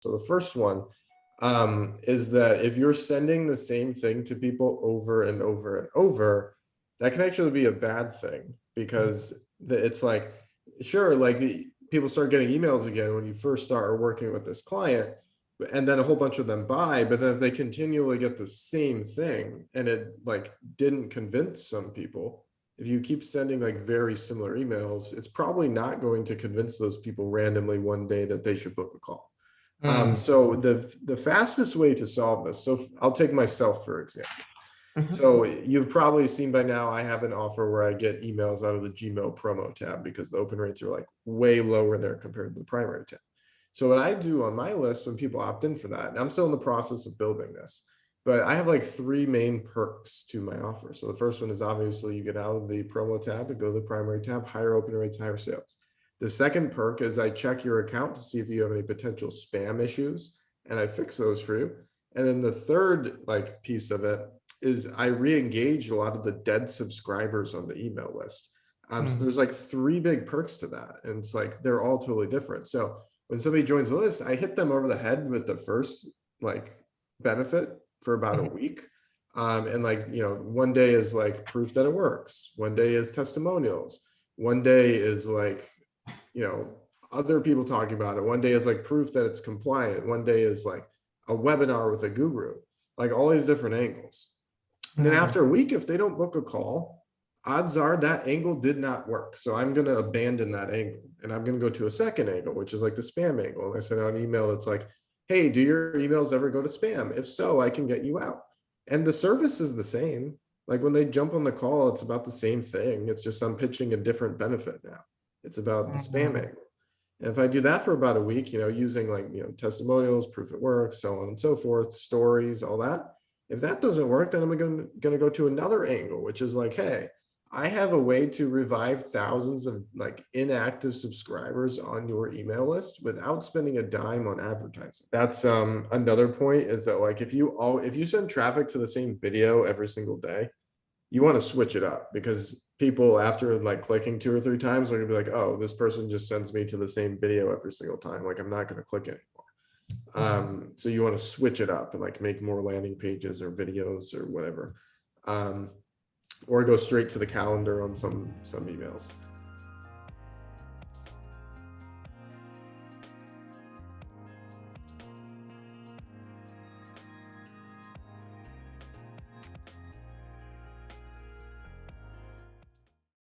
So the first one is that if you're sending the same thing to people over and over and over, that can actually be a bad thing because it's like, sure, like people start getting emails again when you first start working with this client, and then a whole bunch of them buy, but then if they continually get the same thing and it like didn't convince some people, if you keep sending like very similar emails, it's probably not going to convince those people randomly one day that they should book a call. So the fastest way to solve this, so I'll take myself for example. So you've probably seen by now, I have an offer where I get emails out of the Gmail promo tab because the open rates are like way lower there compared to the primary tab. So what I do on my list when people opt in for that, and I'm still in the process of building this, but I have like 3 main perks to my offer. So the first one is obviously you get out of the promo tab and go to the primary tab, higher open rates, higher sales. The second perk is I check your account to see if you have any potential spam issues and I fix those for you. And then the third like piece of it is I re-engage a lot of the dead subscribers on the email list. So there's like 3 big perks to that. And it's like, they're all totally different. So when somebody joins the list, I hit them over the head with the first like benefit for about a week. And like, you know, one day is like proof that it works. One day is testimonials. One day is like, you know, other people talking about it. One day is like proof that it's compliant. One day is like a webinar with a guru, like all these different angles. And then after a week, if they don't book a call, odds are that angle did not work. So I'm going to abandon that angle and I'm going to go to a second angle, which is like the spam angle. And I send out an email that's like, hey, do your emails ever go to spam? If so, I can get you out. And the service is the same. Like when they jump on the call, it's about the same thing. It's just I'm pitching a different benefit now. It's about the spam angle. And if I do that for about a week, you know, using like, you know, testimonials, proof it works, so on and so forth, stories, all that. If that doesn't work, then I'm going to go to another angle, which is like, hey, I have a way to revive thousands of like inactive subscribers on your email list without spending a dime on advertising. That's another point is that like if you send traffic to the same video every single day, you want to switch it up because people after like clicking 2 or 3 times are gonna be like, oh, this person just sends me to the same video every single time. Like I'm not going to click anymore. So you want to switch it up and like make more landing pages or videos or whatever. Or go straight to the calendar on some emails.